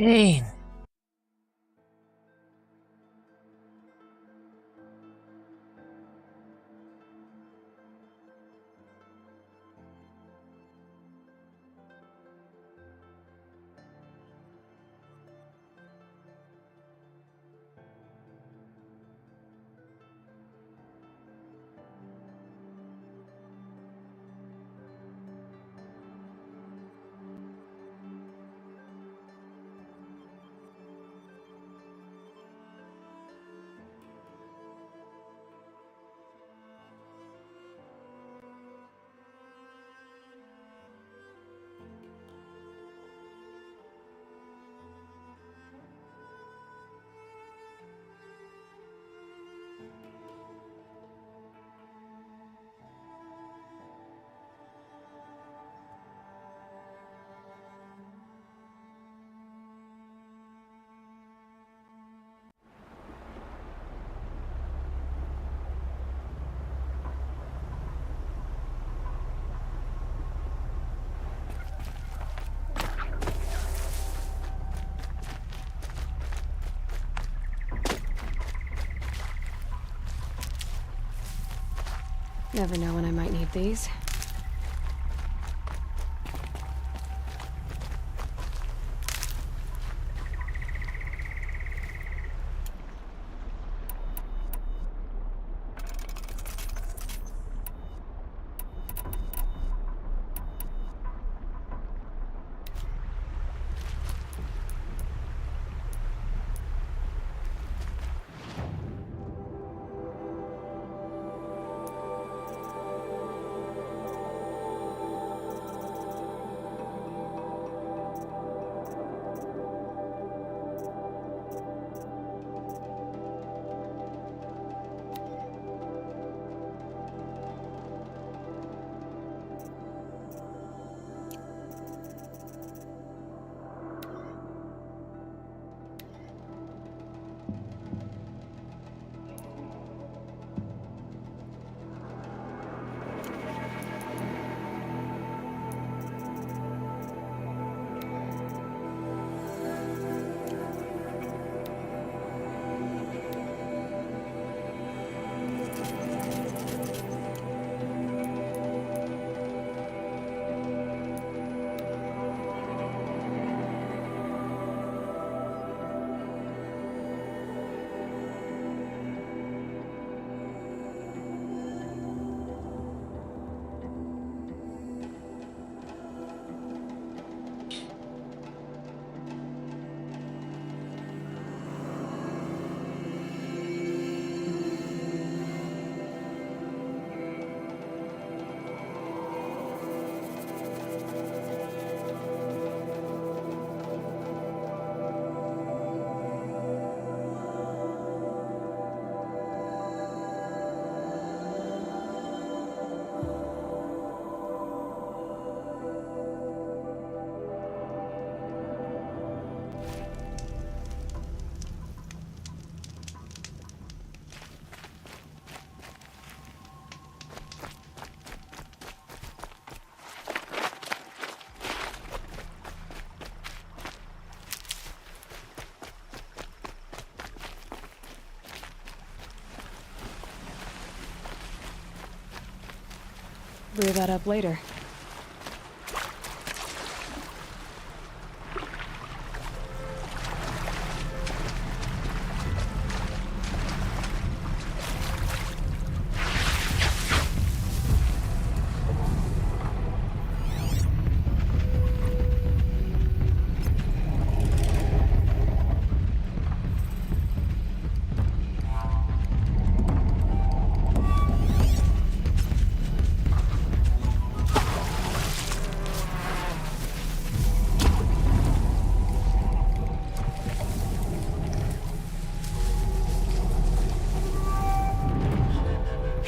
Pain. Never know when I might need these. Clear that up later.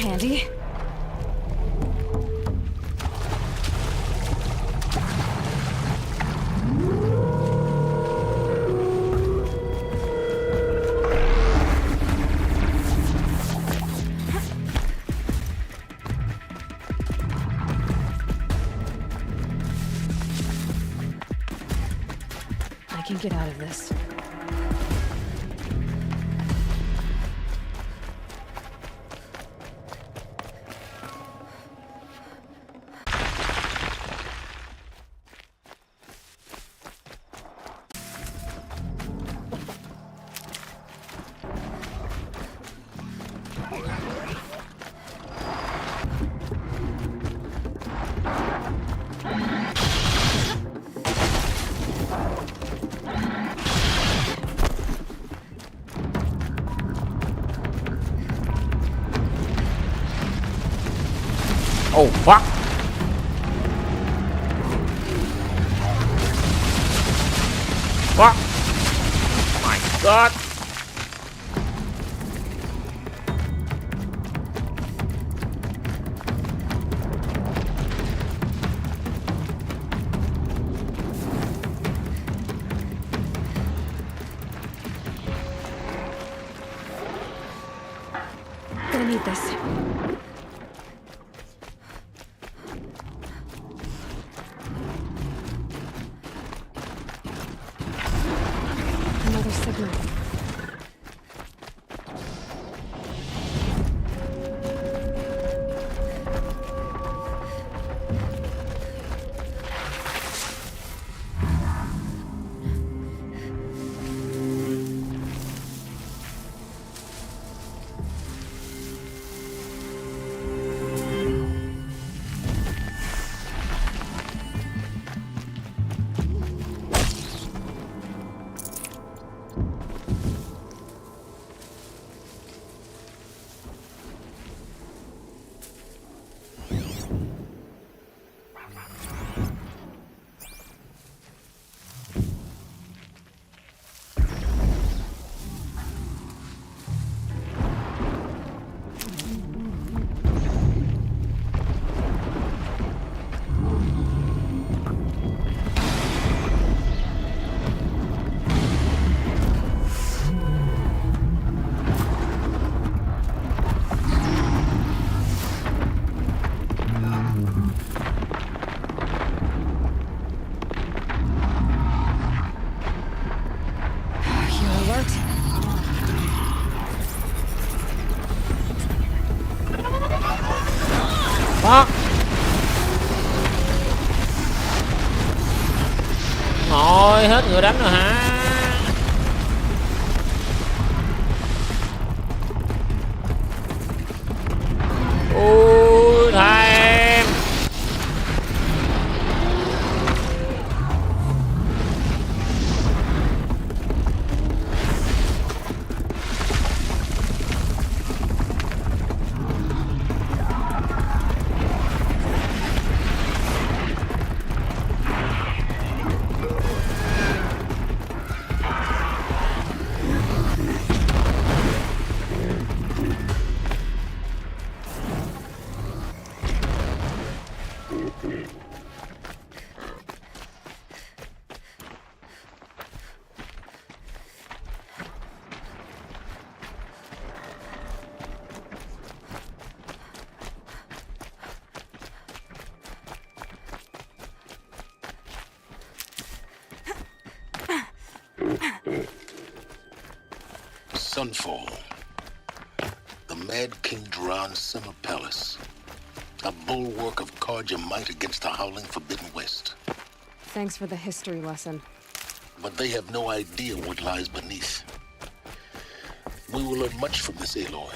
Handy. get out of this. Oh fuck. Fuck. My god. Gonna need this. Another signal. Fuck. Rồi hết người đánh rồi hả? Ui thèm. Sunfall. The Mad King Duran's summer palace. A bulwark of Carja might against the howling Forbidden West. Thanks for the history lesson. But they have no idea what lies beneath. We will learn much from this Aloy.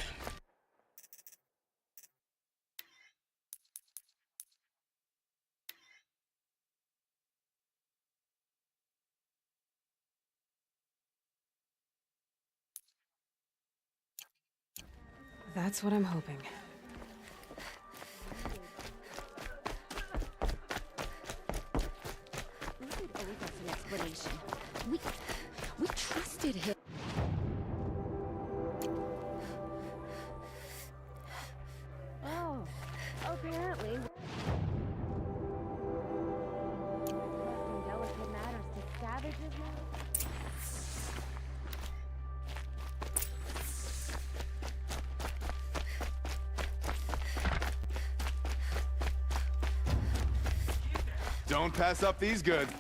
That's what I'm hoping. We trusted him. Oh, apparently. Delicate matters to savages now. Don't pass up these goods.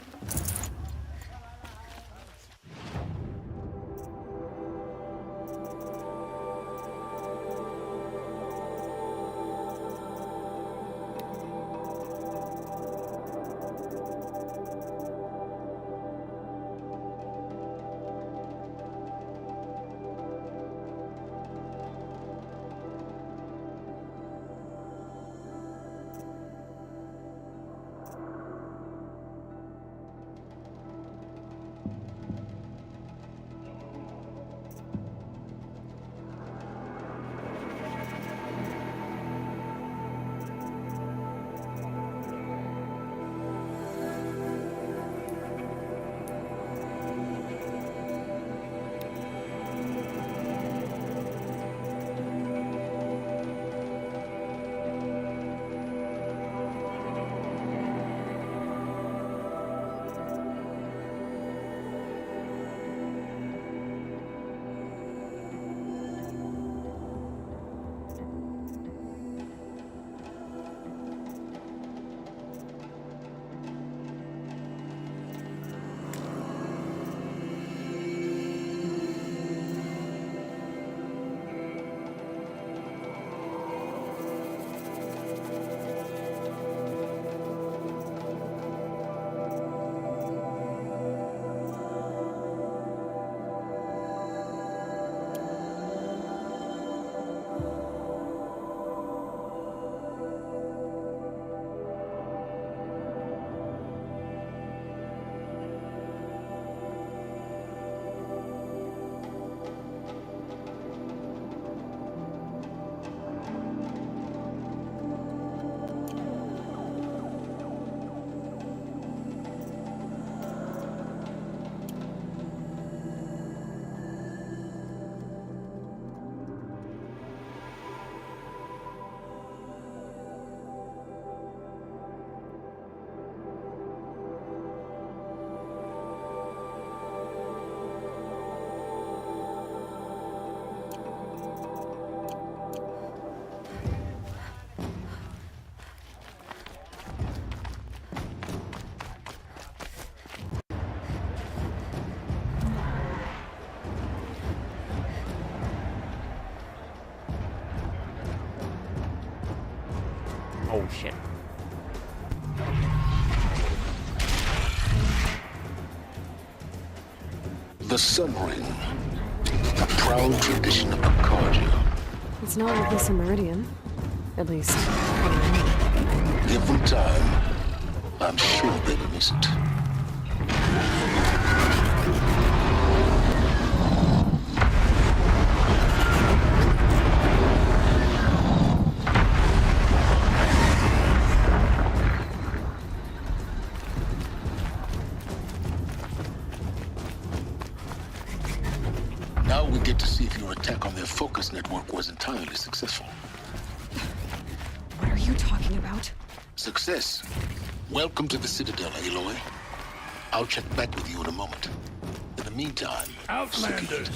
Oh shit. The Sun Ring, a proud tradition of Concordia. It's not like this in Meridian. At least. Give them time. I'm sure they miss it. Now we get to see if your attack on their focus network was entirely successful. What are you talking about? Success. Welcome to the Citadel, Aloy. I'll check back with you in a moment. In the meantime, Outlanders,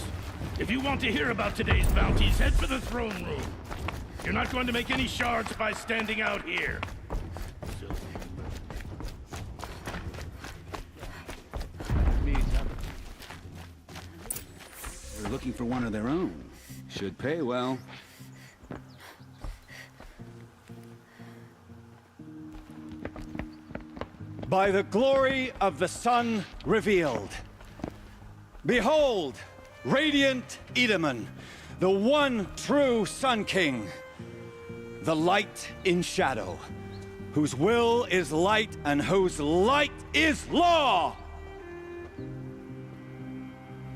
if you want to hear about today's bounties, head for the throne room. You're not going to make any shards by standing out here. They're looking for one of their own. Should pay well. By the glory of the sun revealed. Behold, radiant Edaman, the one true Sun King. The light in shadow, whose will is light and whose light is law!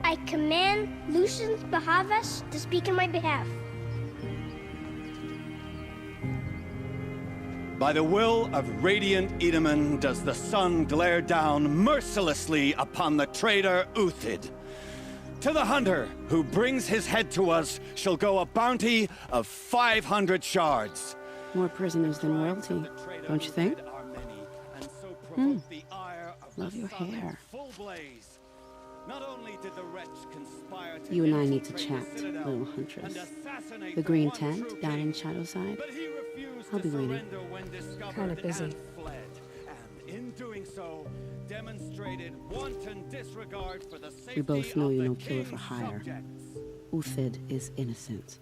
I command Lucian Bahavas to speak in my behalf. By the will of radiant Edaman does the sun glare down mercilessly upon the traitor Uthid. To the hunter who brings his head to us shall go a bounty of 500 shards. More prisoners than royalty, don't you think? Love your hair. Not only did the wretch conspire to You and I need to chat, little huntress. The green tent down in Shadowside. I'll be waiting. Kinda busy. And in doing so, demonstrated wanton disregard for the safety We both know of you're the no killer king's for hire. subjects. Uthid is innocent.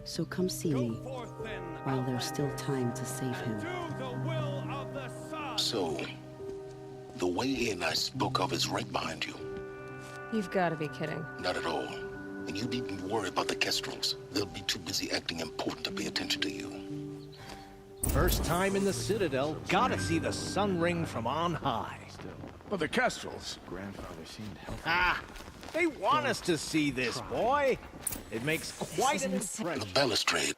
So come see Go me forth then, while there's still time to save him. do the will of the sun. so the way in I spoke of is right behind you. You've got to be kidding. Not at all. And you needn't worry about the Kestrels. They'll be too busy acting important to pay attention to you. First time in the Citadel, gotta see the sun ring from on high. Well, the Kestrels. Ah, they want us to see this, boy. It makes quite an impression. The balustrade.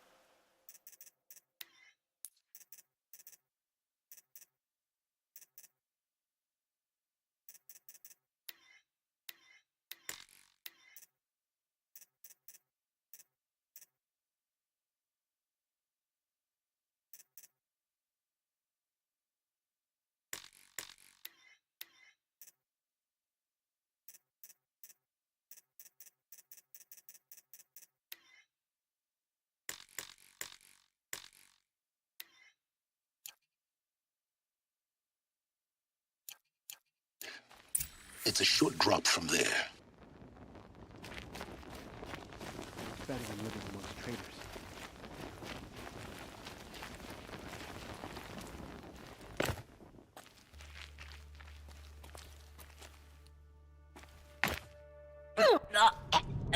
It's a short drop from there. Better than living amongst traitors.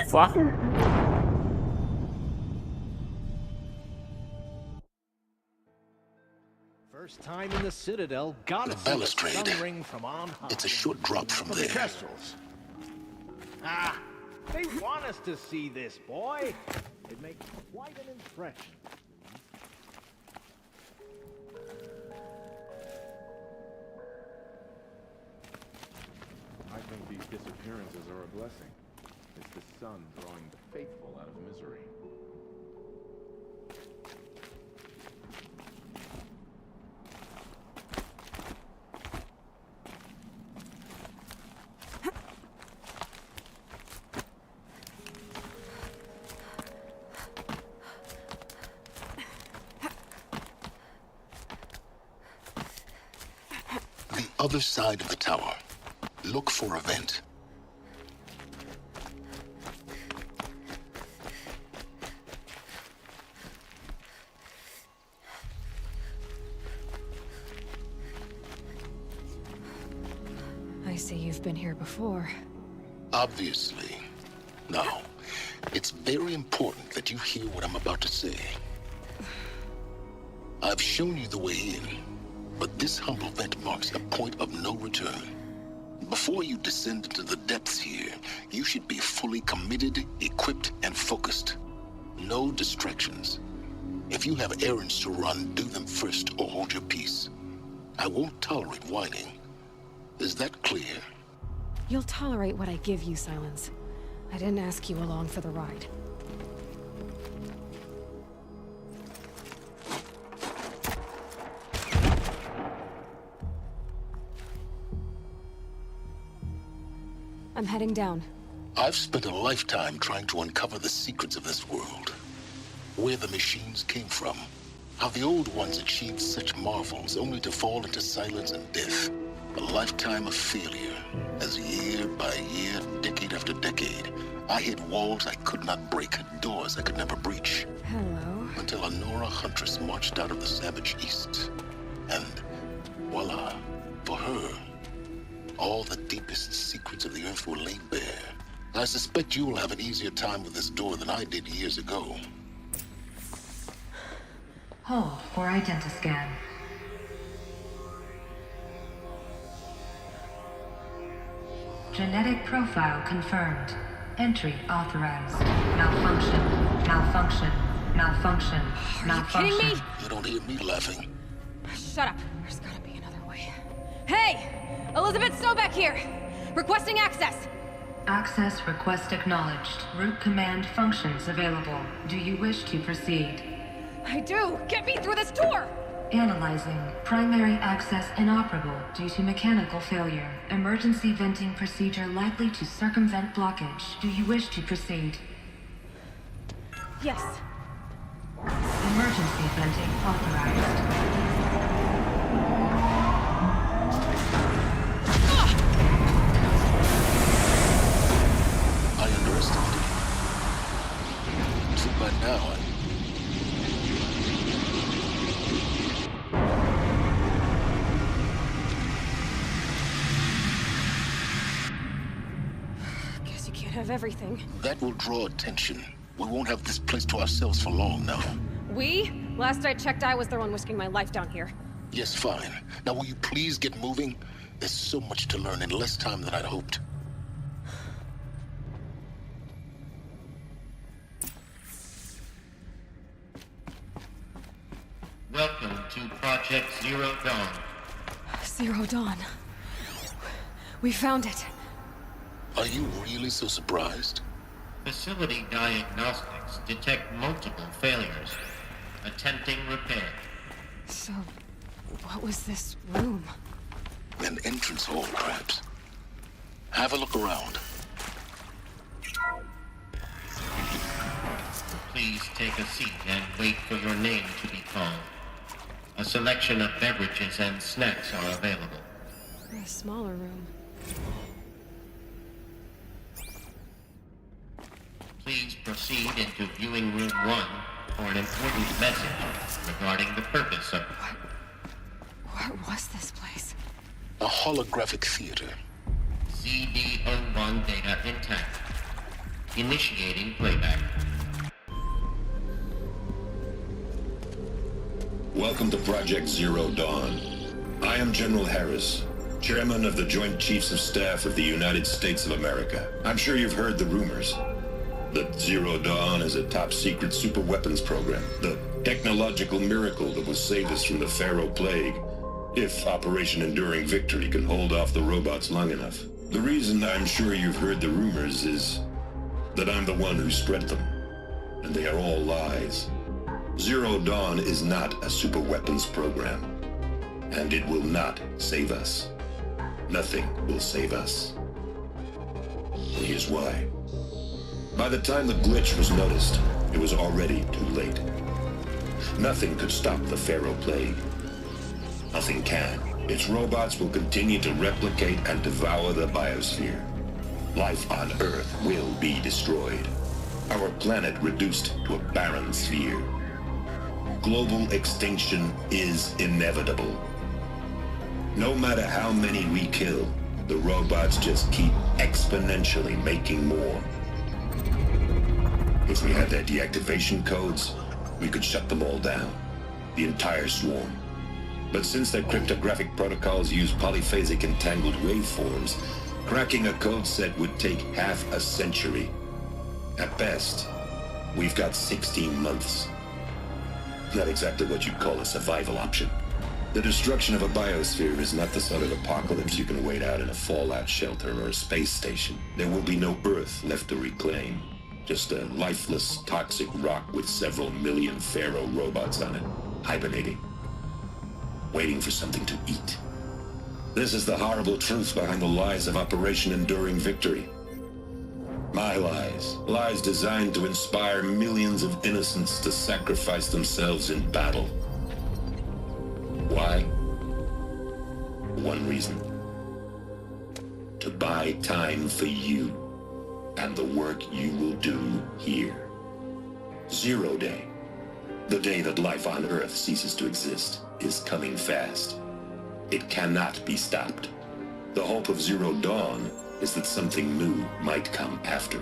Fuck. First time in the Citadel, gotta The see the balustrade. sun ring from on high. It's a short drop from The there. Kestrels. Ah, they want us to see this, boy. It makes quite an impression. I think these disappearances are a blessing. It's the sun drawing the faithful out of misery. The other side of the tower. Look for a vent. see you've been here before. Obviously. Now, it's very important that you hear what I'm about to say. I've shown you the way in, but this humble vent marks a point of no return. Before you descend into the depths here, you should be fully committed, equipped, and focused. No distractions. If you have errands to run, do them first or hold your peace. I won't tolerate whining. Is that clear? You'll tolerate what I give you, Silence. I didn't ask you along for the ride. I'm heading down. I've spent a lifetime trying to uncover the secrets of this world. Where the machines came from. How the old ones achieved such marvels only to fall into silence and death. A lifetime of failure, as year by year, decade after decade, I hit walls I could not break, doors I could never breach. Hello. Until a Nora huntress marched out of the savage east. And voila, for her, all the deepest secrets of the earth were laid bare. I suspect you will have an easier time with this door than I did years ago. Hold for identiscan. Genetic profile confirmed. Entry authorized. Malfunction. Malfunction. Malfunction. Malfunction. Are you kidding me? You don't hear me laughing. Shut up. There's gotta be another way. Hey! Elizabeth Sobeck here! Requesting access! Access request acknowledged. Root command functions available. Do you wish to proceed? I do! Get me through this door! Analyzing. Primary access inoperable due to mechanical failure. Emergency venting procedure likely to circumvent blockage. Do you wish to proceed? Yes. Emergency venting authorized. I underestimated you. Too bad now, Guess you can't have everything. That will draw attention. We won't have this place to ourselves for long now. We? Last I checked, I was the one risking my life down here. Yes, fine. Now will you please get moving? There's so much to learn in less time than I'd hoped. Welcome to Project Zero Dawn. Zero Dawn. We found it. Are you really so surprised? Facility diagnostics detect multiple failures. Attempting repair. So, what was this room? An entrance hall, perhaps. Have a look around. Please take a seat and wait for your name to be called. A selection of beverages and snacks are available. A smaller room. Please proceed into viewing room 1 for an important message regarding the purpose of... What was this place? A holographic theater. CD01 data intact. Initiating playback. Welcome to Project Zero Dawn. I am General Harris, Chairman of the Joint Chiefs of Staff of the United States of America. I'm sure you've heard the rumors. That Zero Dawn is a top-secret superweapons program. The technological miracle that will save us from the Pharaoh Plague, if Operation Enduring Victory can hold off the robots long enough. The reason I'm sure you've heard the rumors is that I'm the one who spread them, and they are all lies. Zero Dawn is not a superweapons program, and it will not save us. Nothing will save us. Here's why. By the time the glitch was noticed, it was already too late. Nothing could stop the Pharaoh Plague. Nothing can. Its robots will continue to replicate and devour the biosphere. Life on Earth will be destroyed. Our planet reduced to a barren sphere. Global extinction is inevitable. No matter how many we kill, The robots just keep exponentially making more. If we had their deactivation codes, we could shut them all down. The entire swarm. But since their cryptographic protocols use polyphasic entangled waveforms, cracking a code set would take half a century. At best, we've got 16 months. Not exactly what you'd call a survival option. The destruction of a biosphere is not the sort of apocalypse you can wait out in a fallout shelter or a space station. There will be no Earth left to reclaim. Just a lifeless, toxic rock with several million Pharaoh robots on it, hibernating, waiting for something to eat. This is the horrible truth behind the lies of Operation Enduring Victory. My lies. Lies designed to inspire millions of innocents to sacrifice themselves in battle. Why? One reason. To buy time for you and the work you will do here. Zero Day, the day that life on Earth ceases to exist, is coming fast. It cannot be stopped. The hope of Zero Dawn is that something new might come after.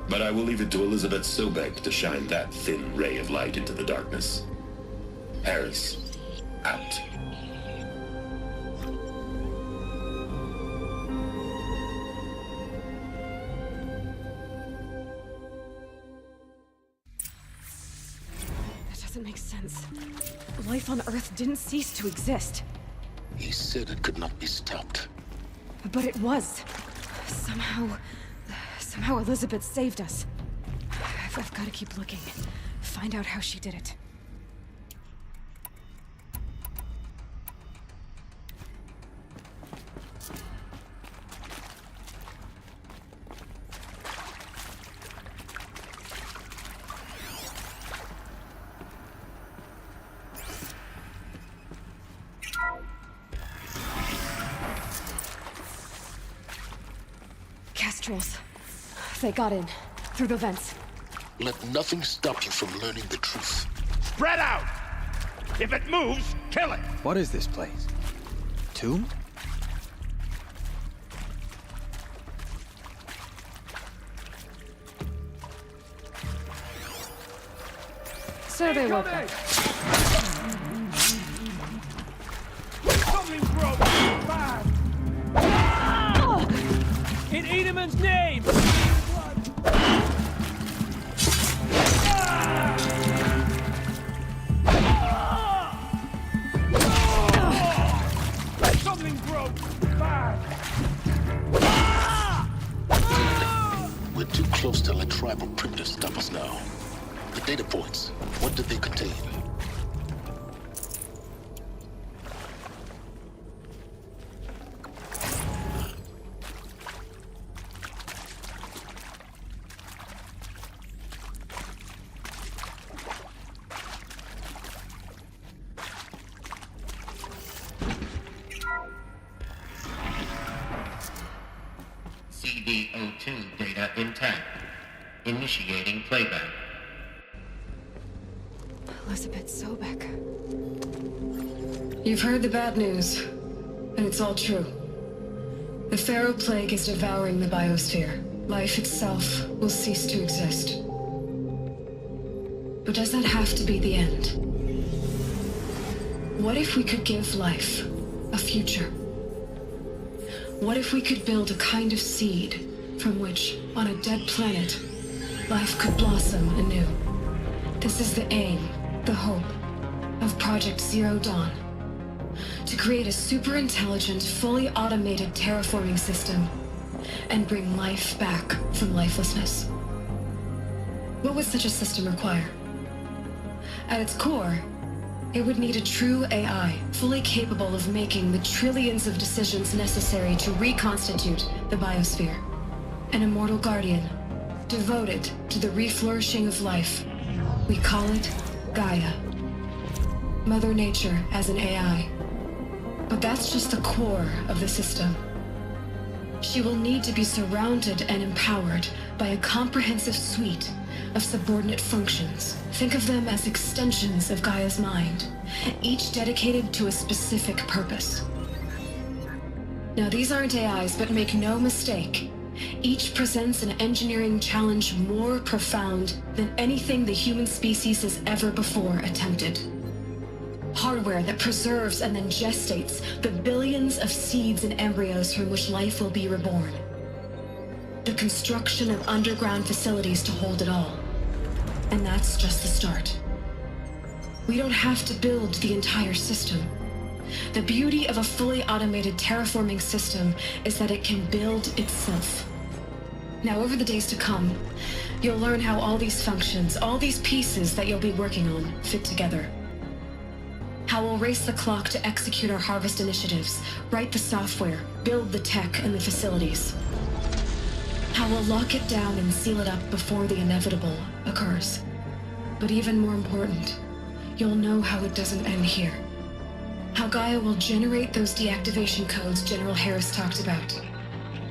But I will leave it to Elizabeth Sobek to shine that thin ray of light into the darkness. Harris, out. That doesn't make sense. Life on Earth didn't cease to exist. He said it could not be stopped. But it was. Somehow Elizabeth saved us. I've got to keep looking. Find out how she did it. Kestrels. They got in. Through the vents. Let nothing stop you from learning the truth. Spread out! If it moves, kill it! What is this place? Tomb? So they woke up. Something broke! Fire! In Edelman's name! Something broke! We're too close to let tribal primitives stop us now. The data points, what did they contain? CD02 data intact. Initiating playback. Elizabeth Sobek. You've heard the bad news, and it's all true. The Pharaoh Plague is devouring the biosphere. Life itself will cease to exist. But does that have to be the end? What if we could give life a future? What if we could build a kind of seed from which, on a dead planet, life could blossom anew? This is the aim, the hope, of Project Zero Dawn. To create a super-intelligent, fully automated terraforming system and bring life back from lifelessness. What would such a system require? At its core, it would need a true AI, fully capable of making the trillions of decisions necessary to reconstitute the biosphere. An immortal guardian, devoted to the reflourishing of life. We call it Gaia. Mother Nature as an AI. But that's just the core of the system. She will need to be surrounded and empowered by a comprehensive suite of subordinate functions. Think of them as extensions of Gaia's mind, each dedicated to a specific purpose. Now, these aren't AIs, but make no mistake. Each presents an engineering challenge more profound than anything the human species has ever before attempted. Hardware that preserves and then gestates the billions of seeds and embryos from which life will be reborn. The construction of underground facilities to hold it all. And that's just the start. We don't have to build the entire system. The beauty of a fully automated terraforming system is that it can build itself. Now, over the days to come, you'll learn how all these functions, all these pieces that you'll be working on, fit together. How we'll race the clock to execute our harvest initiatives, write the software, build the tech and the facilities. How we'll lock it down and seal it up before the inevitable occurs. But even more important, you'll know how it doesn't end here. How Gaia will generate those deactivation codes General Harris talked about,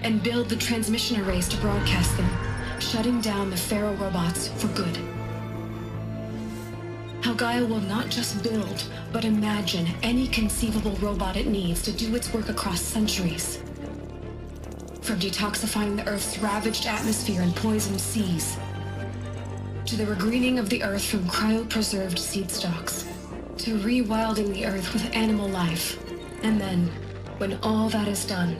and build the transmission arrays to broadcast them, shutting down the Pharaoh robots for good. How Gaia will not just build, but imagine any conceivable robot it needs to do its work across centuries. From detoxifying the Earth's ravaged atmosphere and poisoned seas, to the regreening of the Earth from cryopreserved seed stalks, to rewilding the Earth with animal life. And then, when all that is done,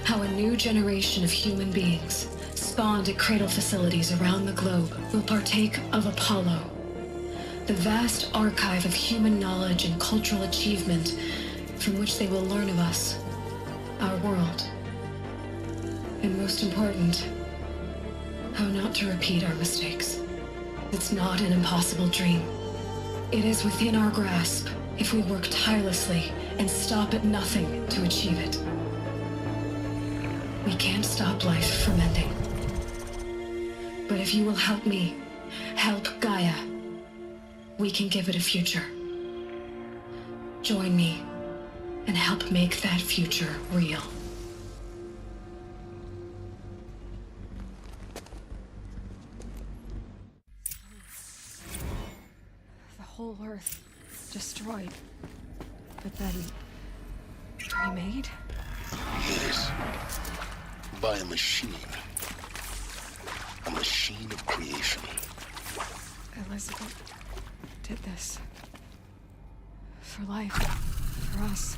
how a new generation of human beings, spawned at cradle facilities around the globe, will partake of Apollo, the vast archive of human knowledge and cultural achievement from which they will learn of us, our world. And most important, how not to repeat our mistakes. It's not an impossible dream. It is within our grasp if we work tirelessly and stop at nothing to achieve it. We can't stop life from ending. But if you will help me, help Gaia, we can give it a future. Join me and help make that future real. The whole Earth destroyed, but then remade? Yes. By a machine. A machine of creation. Elizabeth did this. For life. For us.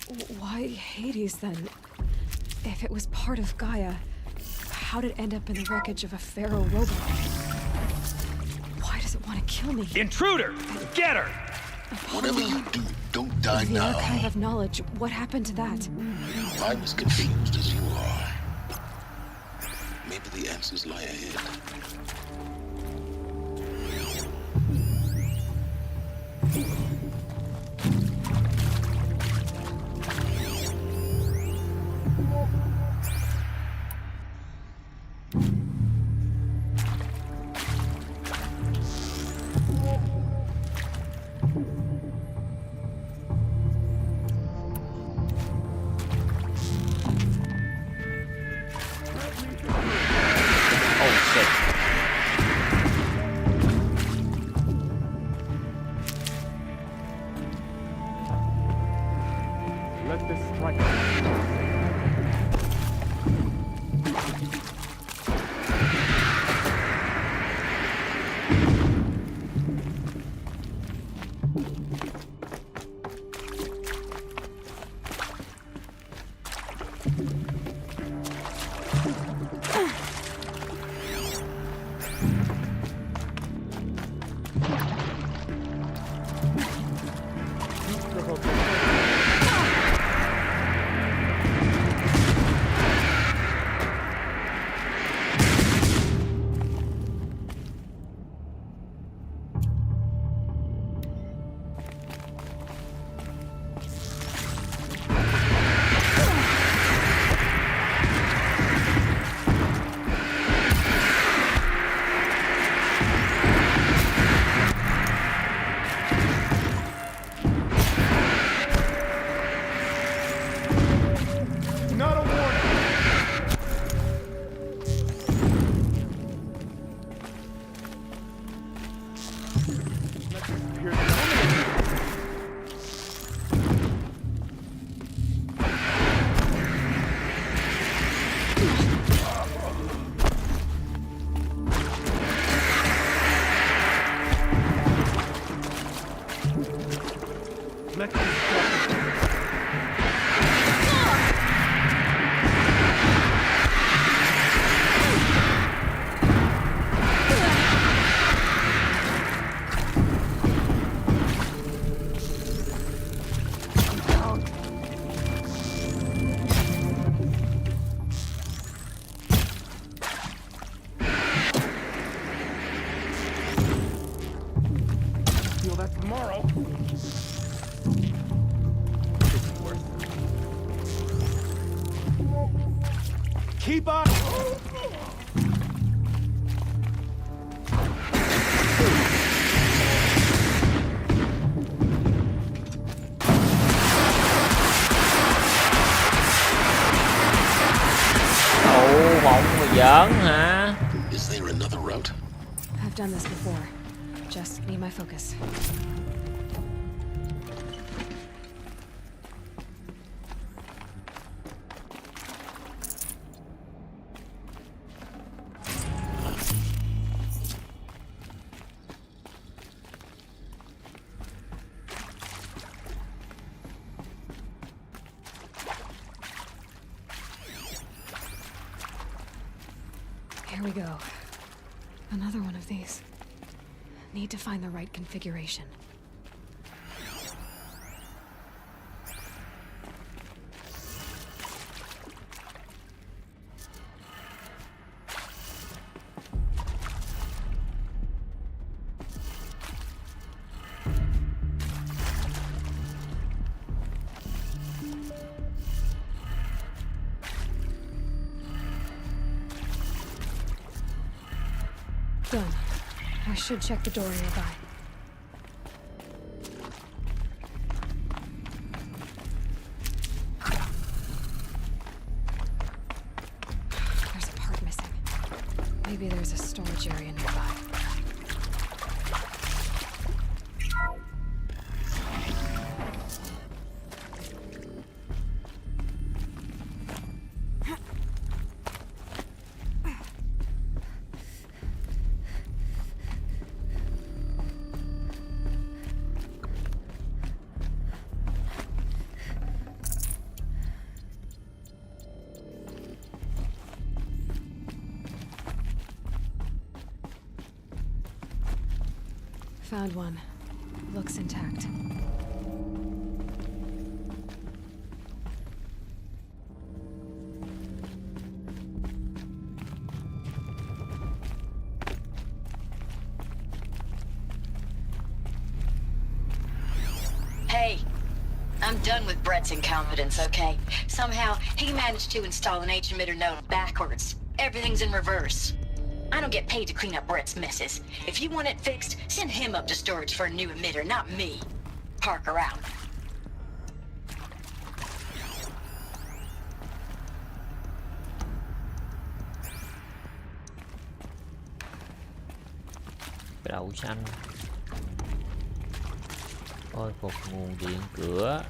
But why Hades then? If it was part of Gaia, how did it end up in the wreckage of a Pharaoh robot? Why does it want to kill me? Intruder! Get her! Whatever you do, don't die The now. archive of knowledge, what happened to that? I'm as confused as you are. Maybe the answers lie ahead. Let this strike. Let this go. Feel that tomorrow. It's worth it. Keep up! Ồ, bọng mà giỡn hả? Is there another route? I've done this before. Just need my focus. Here we go. Another one of these. Need to find the right configuration. Done. I should check the door nearby. There's a part missing. Maybe there's a storage area nearby. Found one. Looks intact. Hey, I'm done with Brett's incompetence, okay? Somehow, he managed to install an H-emitter node backwards. Everything's in reverse. I don't get paid to clean up Brett's messes. If you want it fixed, send him up to storage for a new emitter, not me. Parker out. Đậu xanh. Khôi phục nguồn điện cửa.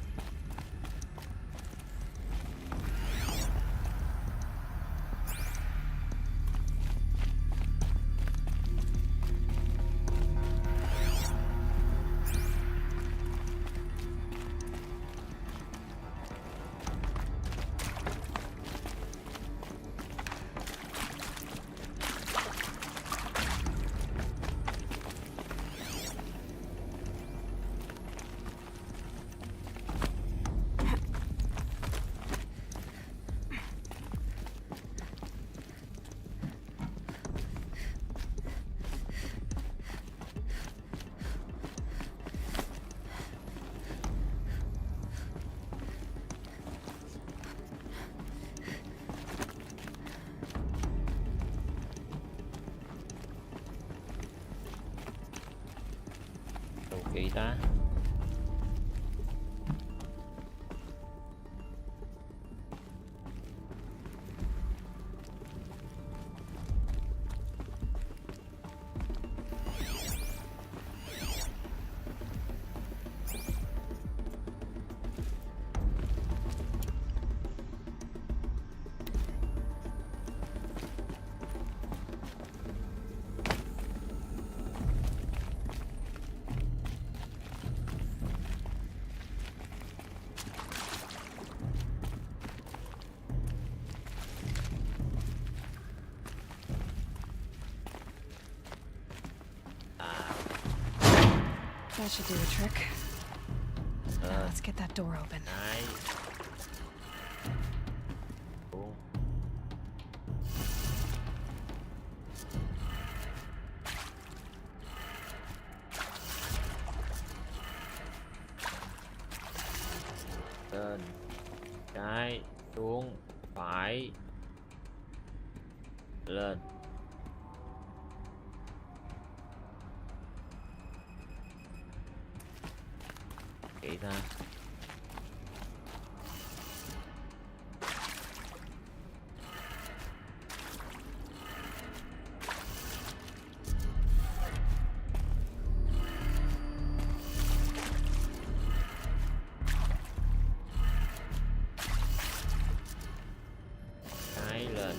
Kỳ ta. That should do the trick. Now let's get that door open. Đấy. Xuống. Lên. Trái. Xuống. Phải. Lên. Kỹ ra. Cái lên.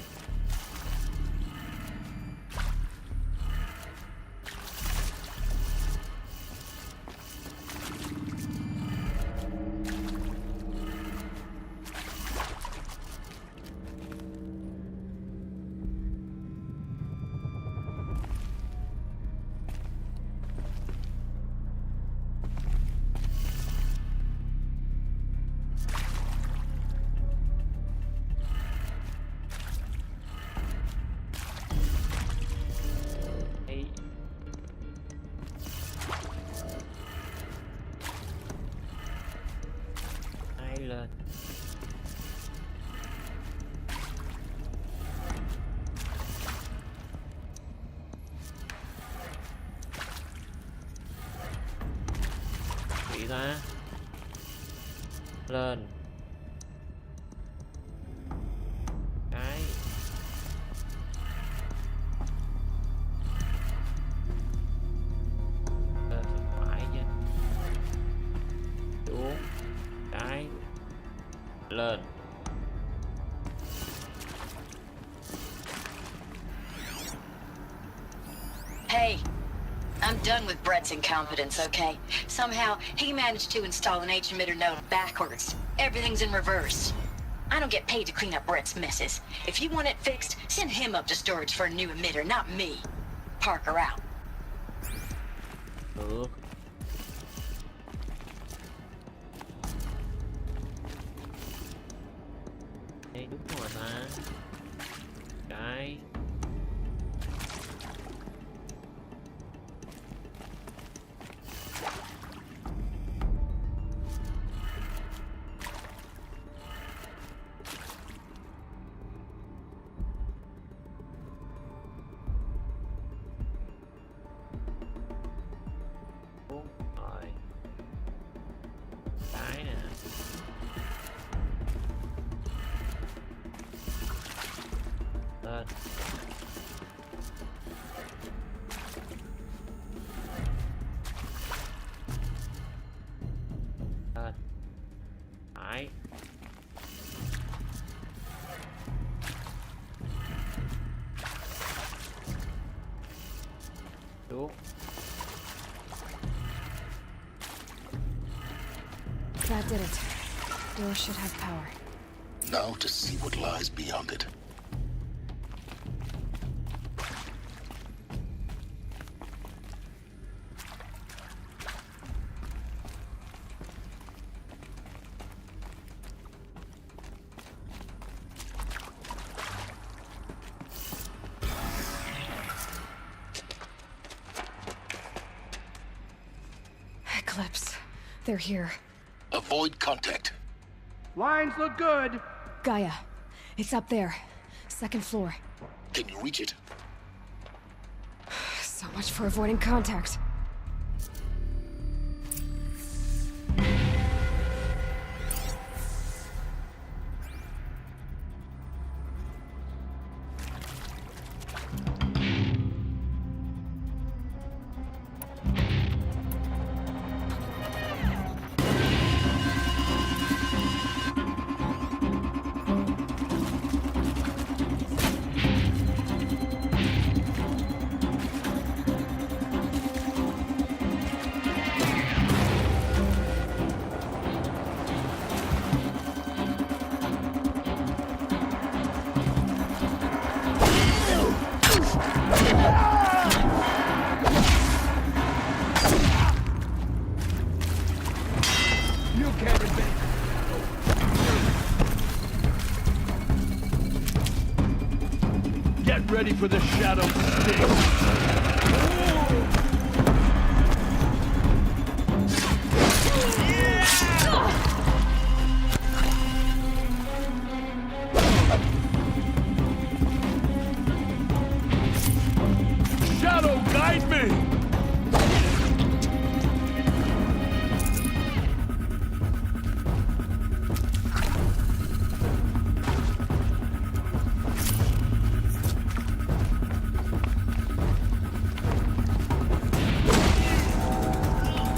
Ấy. Cái lên. Kỹ ra. Lên. Cái. Lên phải chứ. Xuống. Cái. Lên. Hey, I'm done with Brett's incompetence, okay? Somehow, he managed to install an H-emitter node backwards. Everything's in reverse. I don't get paid to clean up Brett's messes. If you want it fixed, send him up to storage for a new emitter, not me. Parker out. Được. Đây đúng rồi mà. Cái. Xuống. Rồi. Cái nè. Lên. Lên. Phải. Xuống. That did it. Door should have power. Now to see what lies beyond it. Eclipse. They're here. Avoid contact. Lines look good. Gaia. It's up there. Second floor. Can you reach it? So much for avoiding contact. ready for the shadow sting. Shadow, guide me!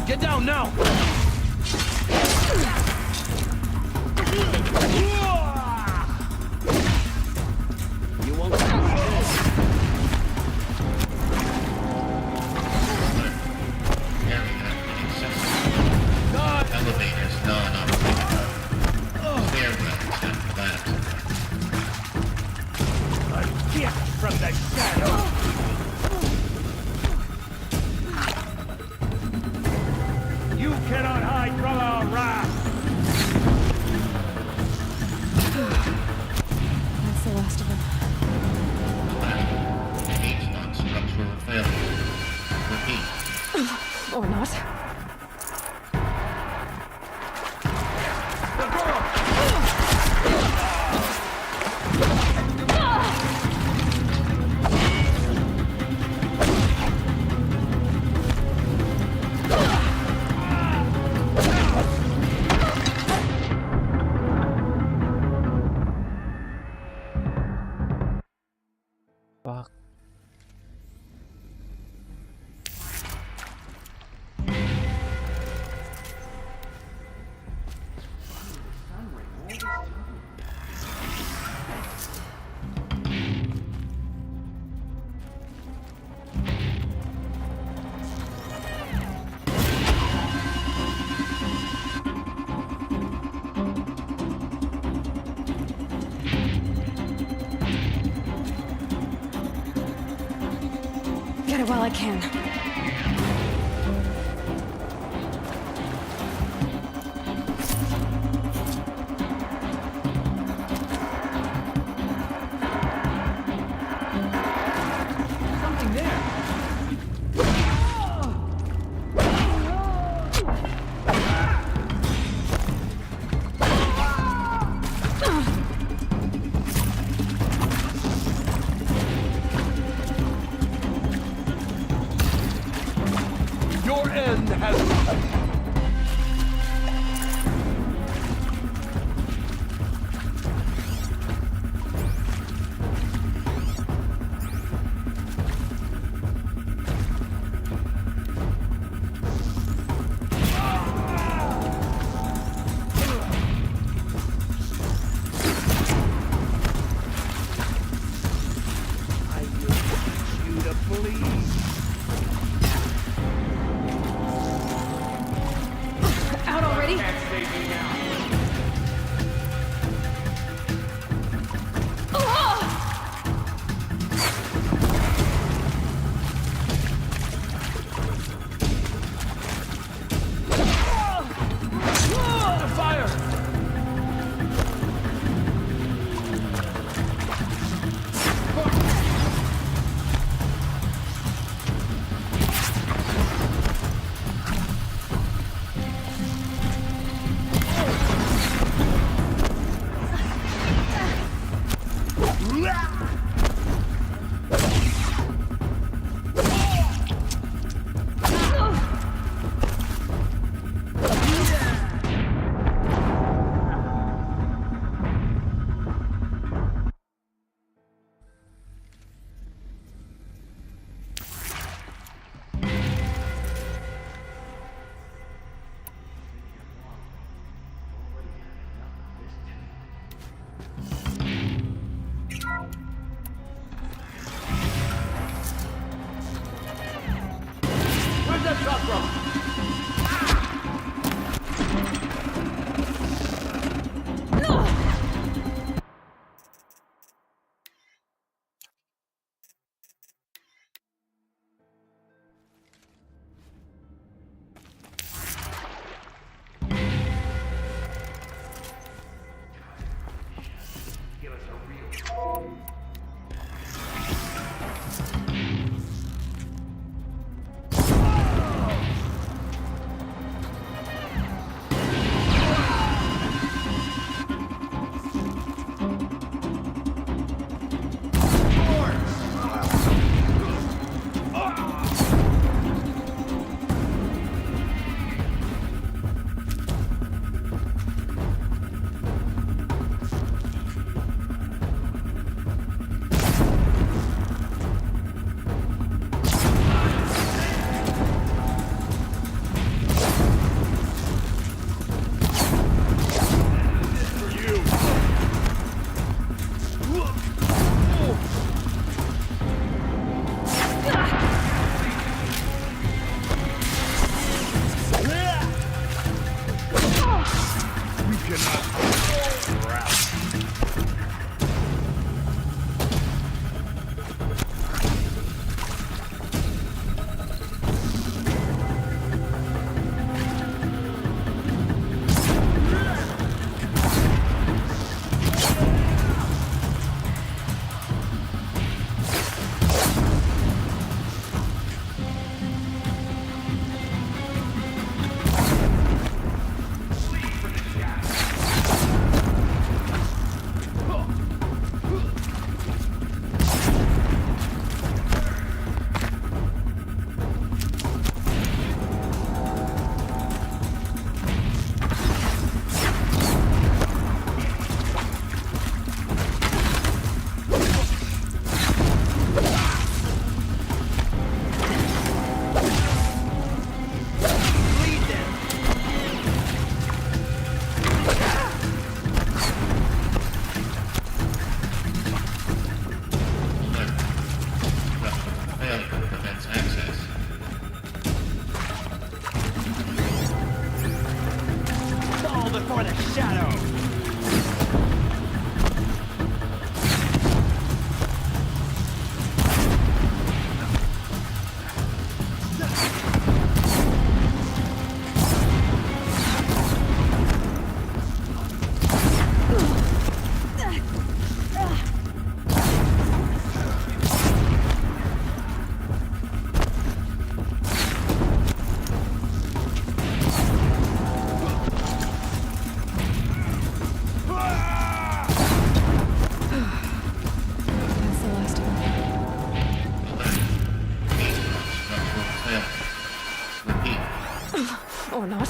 Get down now! You won't Elevators non-operational. Stairwells have collapsed. A gift from the shadow! You cannot hide from our wrath! That's the last of them. Gates on structural failure. Repeat. Or not. Fuck. Get it while I can. Something there! Your end has... I will teach you to bleed. Out already? The fire! Where's that shot from? Give us a real... for the shadow! Or not.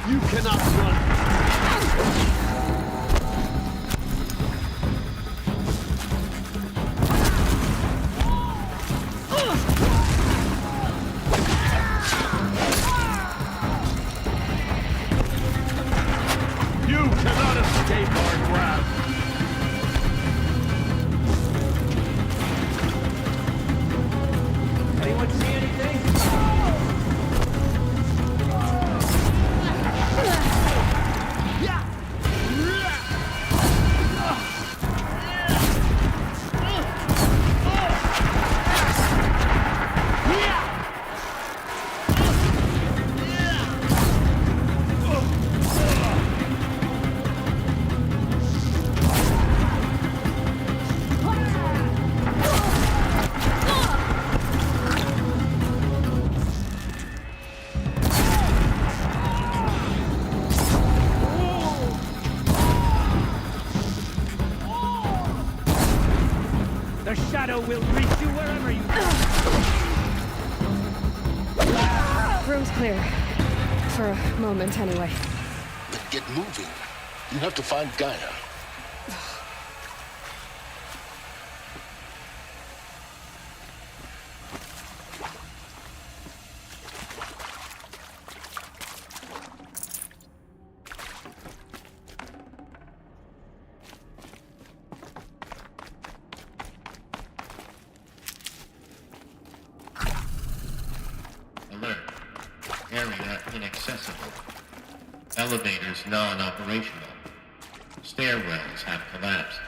You cannot run! You cannot escape our grasp! Anyone see anything? The shadow will reach you wherever you go. Room's clear. For a moment, anyway. Then get moving. You have to find Gaia. Alert. Area inaccessible. Elevators non-operational. Stairwells have collapsed.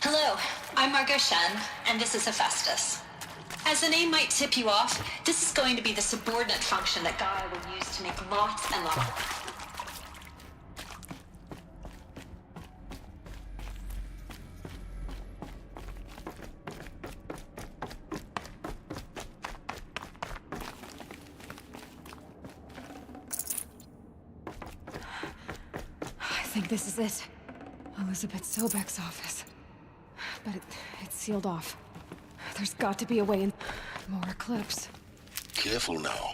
Hello, I'm Margot Shen, and this is Hephaestus. As the name might tip you off, this is going to be the subordinate function that Gaia will use to make lots and lots. I think this is it. Elizabeth Sobek's office. But it's sealed off. There's got to be a way in. More Eclipse. Careful now.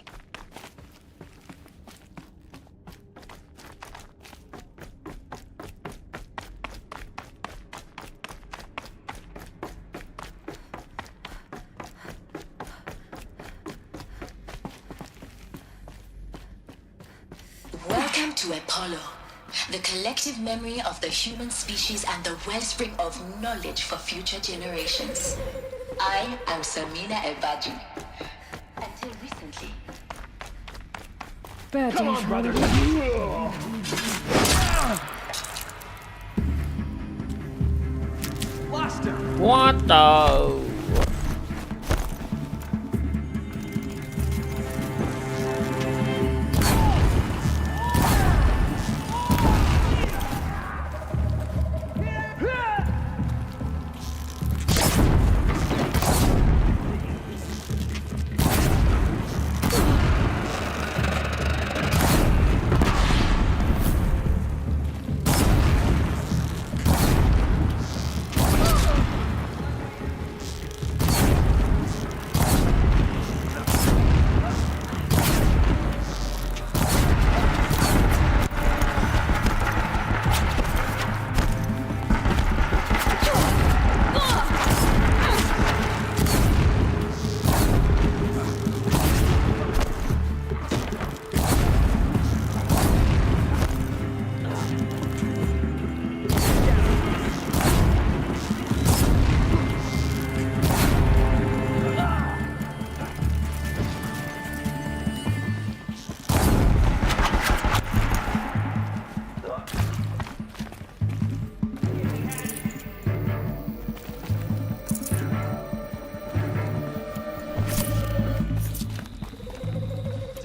Welcome to Apollo, the collective memory of the human species and the wellspring of knowledge for future generations. I am Samina El-Badji. Until recently. Bad Come day on, for brother. Lost him. What the?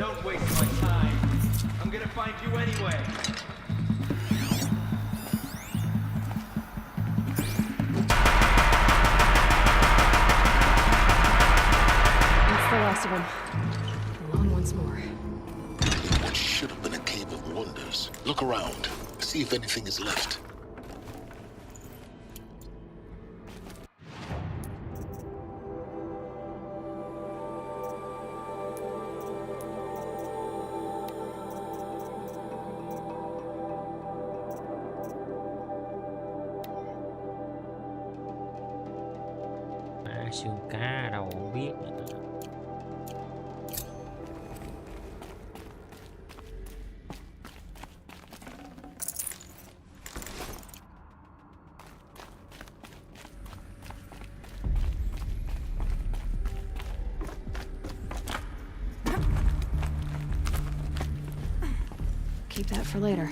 Don't waste my time. I'm gonna find you anyway. That's the last of them. Along once more. What should have been a cave of wonders. Look around. See if anything is left. Xương cá ở đâu không biết nữa. Keep that for later.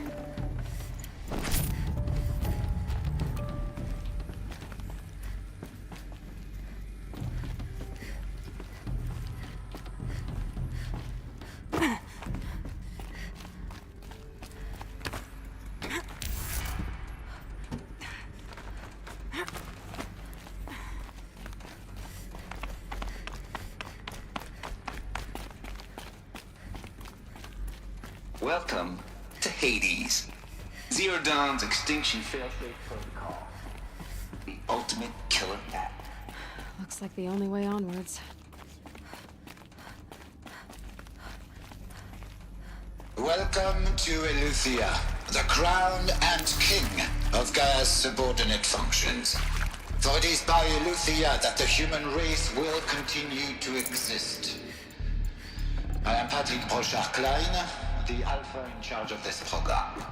Welcome to Hades. Zero Dawn's extinction failsafe protocol. The ultimate killer app. Looks like the only way onwards. Welcome to Eleuthia, the crown and king of Gaia's subordinate functions. For it is by Eleuthia that the human race will continue to exist. I am Patrick Brochard-Klein, the Alpha in charge of this program.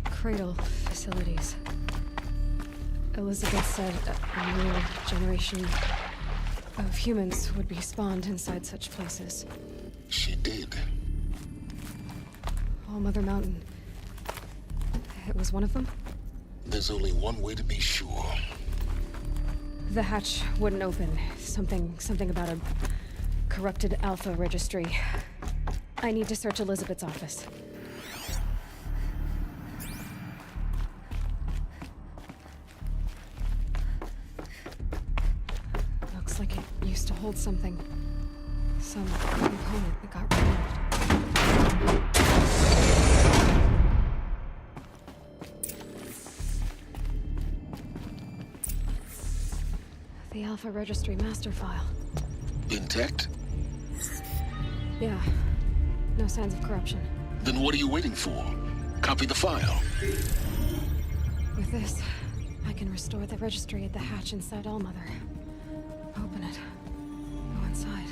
Cradle facilities. Elizabeth said a new generation of humans would be spawned inside such places. She did. All Mother Mountain. It was one of them? There's only one way to be sure. The hatch wouldn't open. Something about a corrupted Alpha registry. I need to search Elizabeth's office. Looks like it used to hold something. Some component that got removed. The Alpha Registry master file. Intact? Yeah. No signs of corruption. Then what are you waiting for? Copy the file. With this, I can restore the registry at the hatch inside Allmother. Open it. Go inside.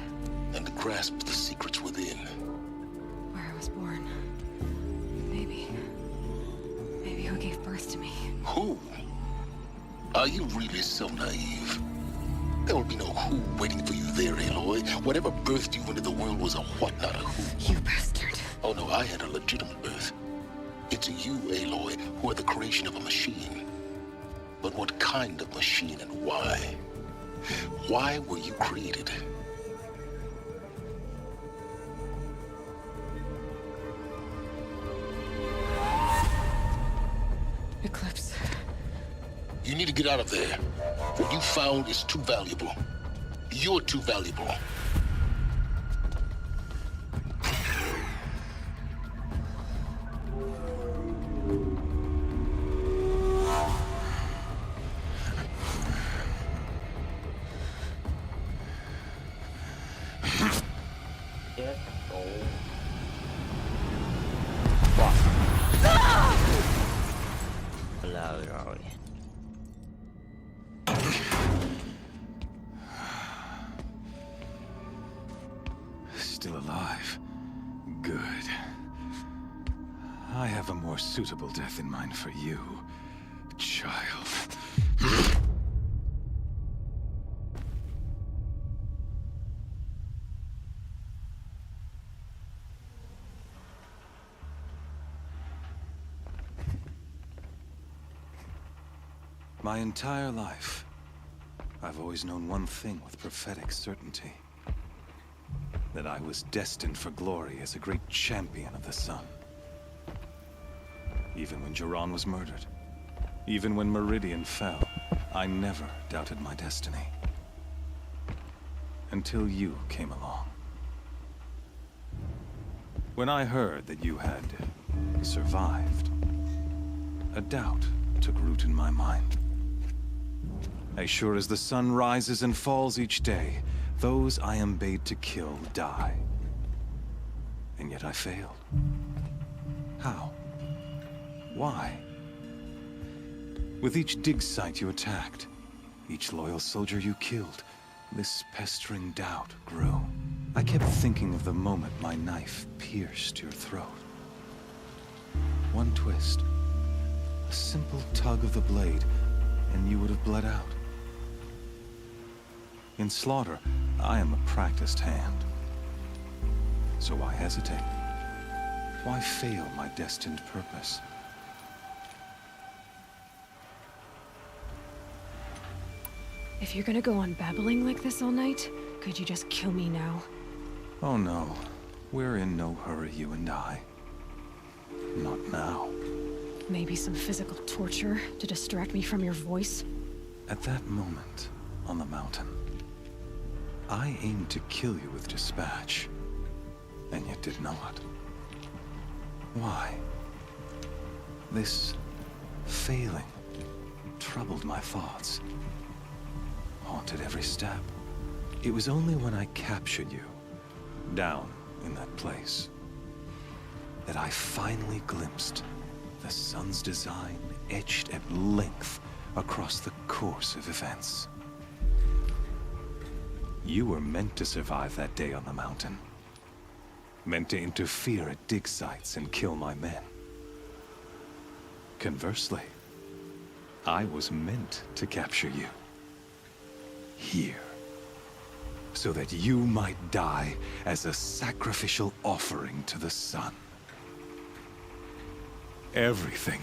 And grasp the secrets within. Where I was born. Maybe who gave birth to me. Who? Are you really so naive? There will be no who waiting for you there, Aloy. Whatever birthed you into the world was a what, not a who. You bastard. Oh no, I had a legitimate birth. It's you, Aloy, who are the creation of a machine. But what kind of machine and why? Why were you created? Eclipse. You need to get out of there. What you found is too valuable. You're too valuable. Chết cụ. Lờ rồi. Still alive. Good. I have a more suitable death in mind for you, child. My entire life, I've always known one thing with prophetic certainty. that I was destined for glory as a great champion of the sun. Even when Jiran was murdered, even when Meridian fell, I never doubted my destiny. Until you came along. When I heard that you had survived, a doubt took root in my mind. As sure as the sun rises and falls each day, those I am bade to kill die. And yet I failed. How? Why? With each dig site you attacked, each loyal soldier you killed, this pestering doubt grew. I kept thinking of the moment my knife pierced your throat. One twist, a simple tug of the blade, and you would have bled out. In slaughter, I am a practiced hand. So why hesitate? Why fail my destined purpose? If you're gonna go on babbling like this all night, could you just kill me now? Oh no, we're in no hurry, you and I. Not now. Maybe some physical torture to distract me from your voice? At that moment, on the mountain, I aimed to kill you with dispatch, and yet did not. Why? This failing troubled my thoughts, haunted every step. It was only when I captured you, down in that place, that I finally glimpsed the sun's design etched at length across the course of events. You were meant to survive that day on the mountain. Meant to interfere at dig sites and kill my men. Conversely, I was meant to capture you. Here. So that you might die as a sacrificial offering to the sun. Everything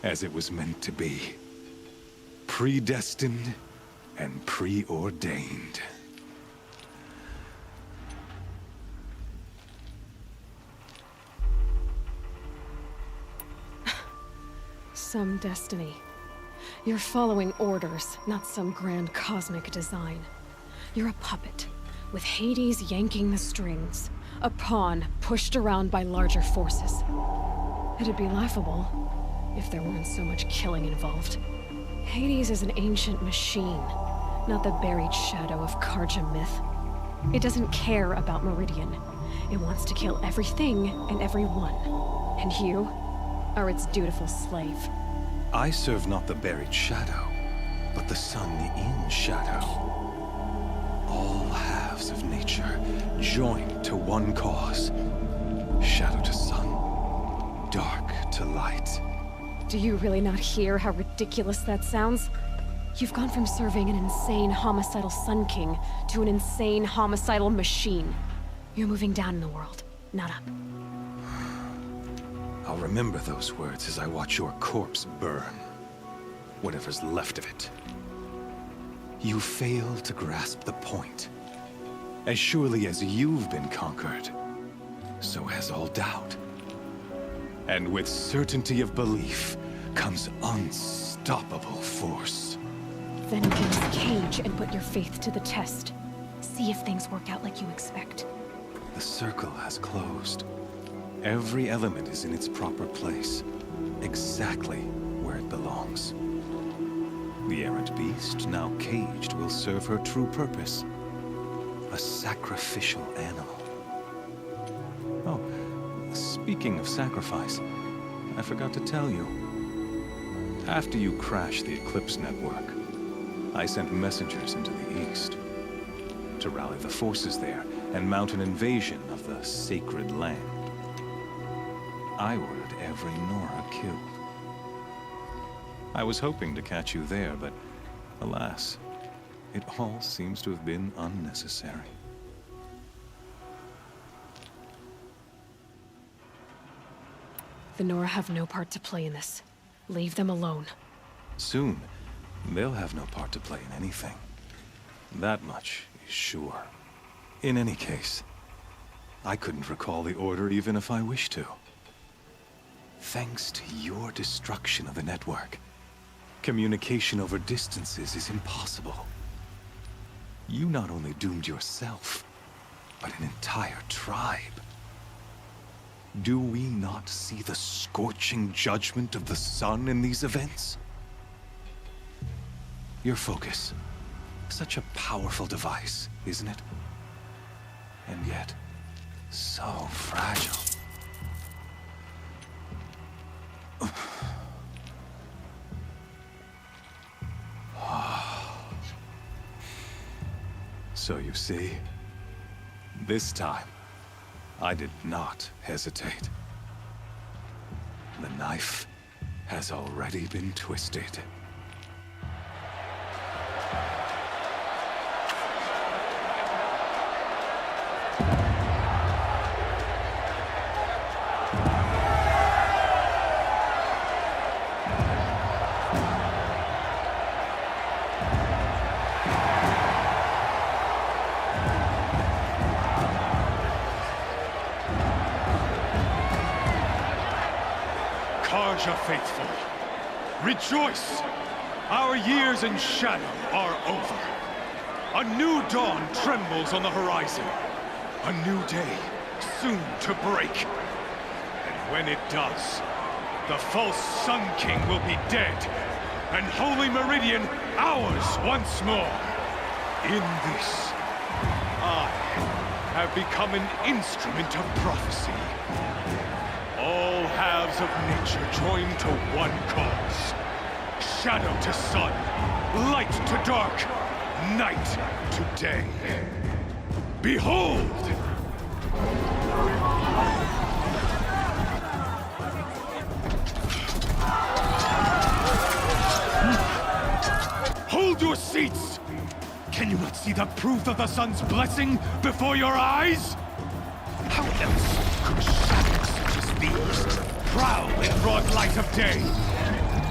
as it was meant to be. Predestined and preordained. Some destiny. You're following orders, not some grand cosmic design. You're a puppet, with Hades yanking the strings. A pawn pushed around by larger forces. It'd be laughable if there weren't so much killing involved. Hades is an ancient machine, not the buried shadow of Karja myth. It doesn't care about Meridian. It wants to kill everything and everyone. And you are its dutiful slave. I serve not the buried shadow, but the sun in shadow. All halves of nature joined to one cause. Shadow to sun, dark to light. Do you really not hear how ridiculous that sounds? You've gone from serving an insane homicidal Sun King to an insane homicidal machine. You're moving down in the world, not up. I'll remember those words as I watch your corpse burn. Whatever's left of it. You fail to grasp the point. As surely as you've been conquered, so has all doubt. And with certainty of belief comes unstoppable force. Then get this cage and put your faith to the test. See if things work out like you expect. The circle has closed. Every element is in its proper place, exactly where it belongs. The errant beast, now caged, will serve her true purpose. A sacrificial animal. Oh, speaking of sacrifice, I forgot to tell you. After you crashed the Eclipse network, I sent messengers into the east to rally the forces there and mount an invasion of the sacred land. I ordered every Nora killed. I was hoping to catch you there, but alas, it all seems to have been unnecessary. The Nora have no part to play in this. Leave them alone. Soon, they'll have no part to play in anything. That much is sure. In any case, I couldn't recall the order even if I wished to. Thanks to your destruction of the network, communication over distances is impossible. You not only doomed yourself, but an entire tribe. Do we not see the scorching judgment of the sun in these events? Your focus. Such a powerful device, isn't it? And yet, so fragile. So you see, this time, I did not hesitate. The knife has already been twisted. Karja faithful, rejoice! Our years in shadow are over. A new dawn trembles on the horizon. A new day soon to break. And when it does, the false Sun King will be dead, and Holy Meridian ours once more. In this, I have become an instrument of prophecy. All halves of nature joined to one cause. Shadow to sun, light to dark, night to day. Behold! Hold your seats! Can you not see the proof of the sun's blessing before your eyes? How else could shadows such as these prowl in broad light of day?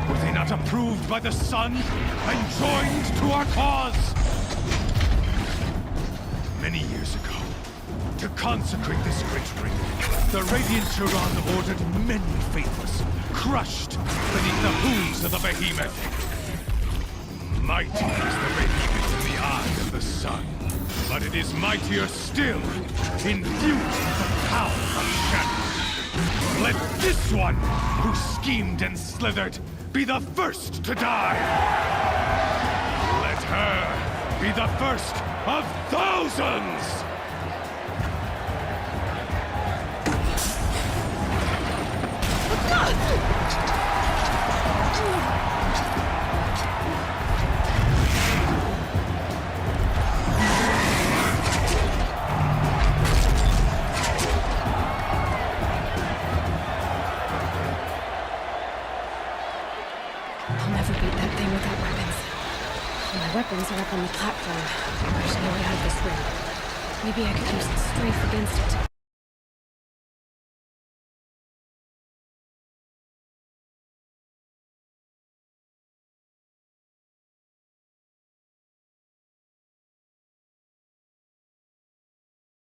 Were they not approved by the sun and joined to our cause? Many years ago, to consecrate this great ring, the Radiant Turan ordered many faithless, crushed beneath the hooves of the behemoth. Mighty is the behemoth in the eye of the sun, but it is mightier still, imbued with the power of shadow. Let this one, who schemed and slithered, be the first to die! Let her be the first of thousands! I'll never beat that thing without weapons. And my weapons are up on the platform. There's no way out of this room. Maybe I could use its strength against it.